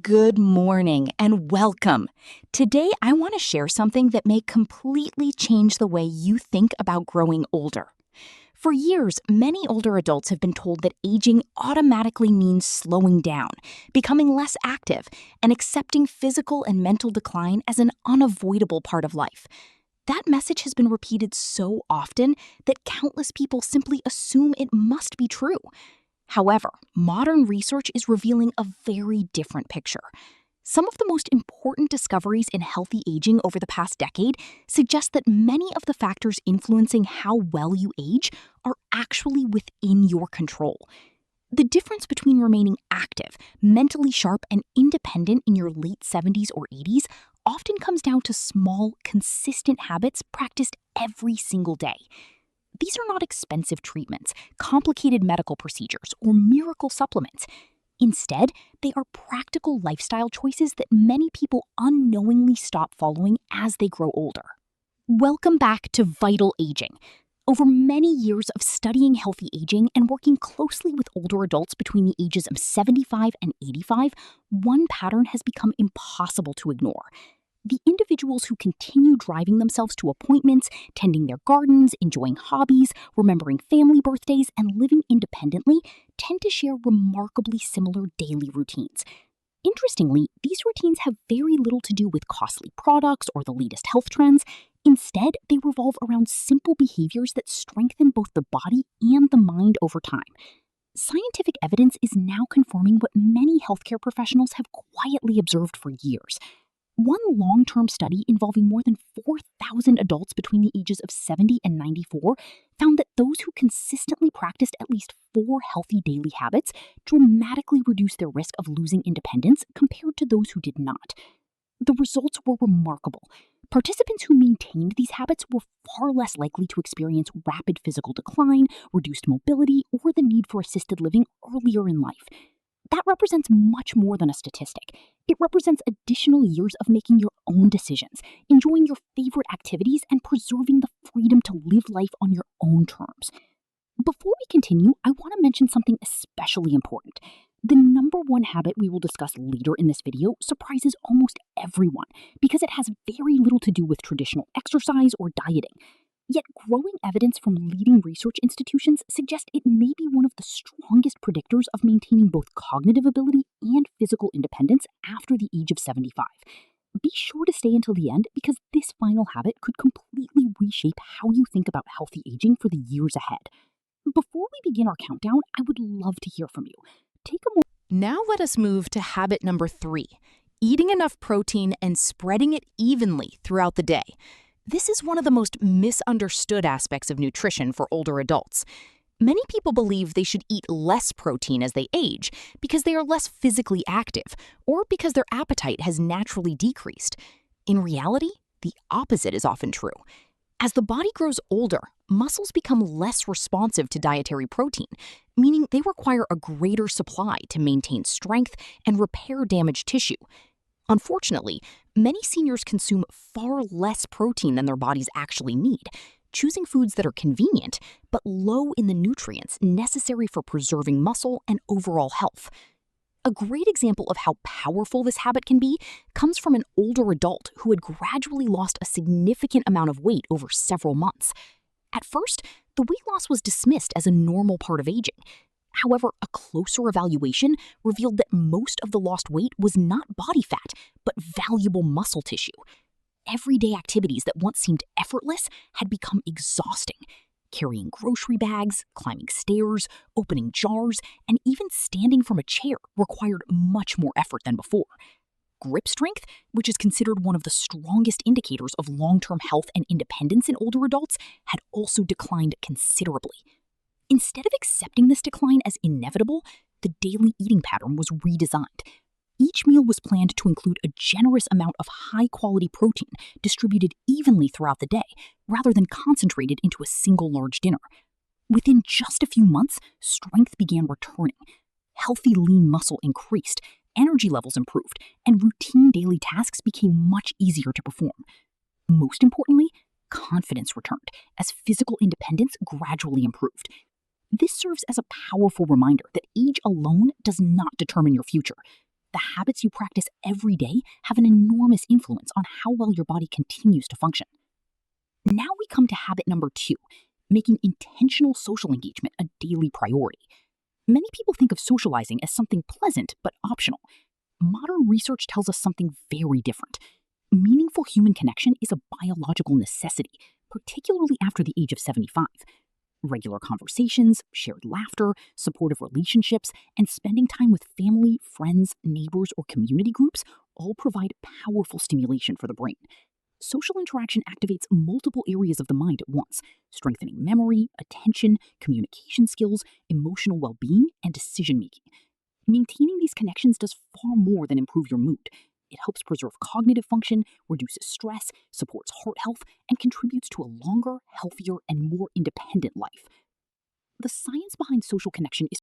Good morning and welcome. Today, I want to share something that may completely change the way you think about growing older. For years, many older adults have been told that aging automatically means slowing down, becoming less active, and accepting physical and mental decline as an unavoidable part of life. That message has been repeated so often that countless people simply assume it must be true. However, modern research is revealing a very different picture. Some of the most important discoveries in healthy aging over the past decade suggest that many of the factors influencing how well you age are actually within your control. The difference between remaining active, mentally sharp, and independent in your late 70s or 80s often comes down to small, consistent habits practiced every single day. These are not expensive treatments, complicated medical procedures, or miracle supplements. Instead, they are practical lifestyle choices that many people unknowingly stop following as they grow older. Welcome back to Vital Aging. Over many years of studying healthy aging and working closely with older adults between the ages of 75 and 85, one pattern has become impossible to ignore. The individuals who continue driving themselves to appointments, tending their gardens, enjoying hobbies, remembering family birthdays, and living independently tend to share remarkably similar daily routines. Interestingly, these routines have very little to do with costly products or the latest health trends. Instead, they revolve around simple behaviors that strengthen both the body and the mind over time. Scientific evidence is now confirming what many healthcare professionals have quietly observed for years. One long-term study involving more than 4,000 adults between the ages of 70 and 94 found that those who consistently practiced at least 4 healthy daily habits dramatically reduced their risk of losing independence compared to those who did not. The results were remarkable. Participants who maintained these habits were far less likely to experience rapid physical decline, reduced mobility, or the need for assisted living earlier in life. That represents much more than a statistic. It represents additional years of making your own decisions, enjoying your favorite activities, and preserving the freedom to live life on your own terms. Before we continue, I want to mention something especially important. The number one habit we will discuss later in this video surprises almost everyone because it has very little to do with traditional exercise or dieting. Yet growing evidence from leading research institutions suggests it may be one of the strongest predictors of maintaining both cognitive ability and physical independence after the age of 75. Be sure to stay until the end because this final habit could completely reshape how you think about healthy aging for the years ahead. Before we begin our countdown, I would love to hear from you. Now let us move to habit number 3, eating enough protein and spreading it evenly throughout the day. This is one of the most misunderstood aspects of nutrition for older adults. Many people believe they should eat less protein as they age because they are less physically active or because their appetite has naturally decreased. In reality, the opposite is often true. As the body grows older, muscles become less responsive to dietary protein, meaning they require a greater supply to maintain strength and repair damaged tissue. Unfortunately, many seniors consume far less protein than their bodies actually need, choosing foods that are convenient but low in the nutrients necessary for preserving muscle and overall health. A great example of how powerful this habit can be comes from an older adult who had gradually lost a significant amount of weight over several months. At first, the weight loss was dismissed as a normal part of aging. However, a closer evaluation revealed that most of the lost weight was not body fat, but valuable muscle tissue. Everyday activities that once seemed effortless had become exhausting. Carrying grocery bags, climbing stairs, opening jars, and even standing from a chair required much more effort than before. Grip strength, which is considered one of the strongest indicators of long-term health and independence in older adults, had also declined considerably. Instead of accepting this decline as inevitable, the daily eating pattern was redesigned. Each meal was planned to include a generous amount of high-quality protein distributed evenly throughout the day, rather than concentrated into a single large dinner. Within just a few months, strength began returning. Healthy lean muscle increased, energy levels improved, and routine daily tasks became much easier to perform. Most importantly, confidence returned as physical independence gradually improved. This serves as a powerful reminder that age alone does not determine your future. the habits you practice every day have an enormous influence on how well your body continues to function. Now we come to habit number 2, making intentional social engagement a daily priority. Many people think of socializing as something pleasant but optional. Modern research tells us something very different. Meaningful human connection is a biological necessity, particularly after the age of 75. Regular conversations, shared laughter, supportive relationships, and spending time with family, friends, neighbors, or community groups all provide powerful stimulation for the brain. Social interaction activates multiple areas of the mind at once, strengthening memory, attention, communication skills, emotional well-being, and decision-making. Maintaining these connections does far more than improve your mood. It helps preserve cognitive function, reduces stress, supports heart health, and contributes to a longer, healthier, and more independent life. The science behind social connection is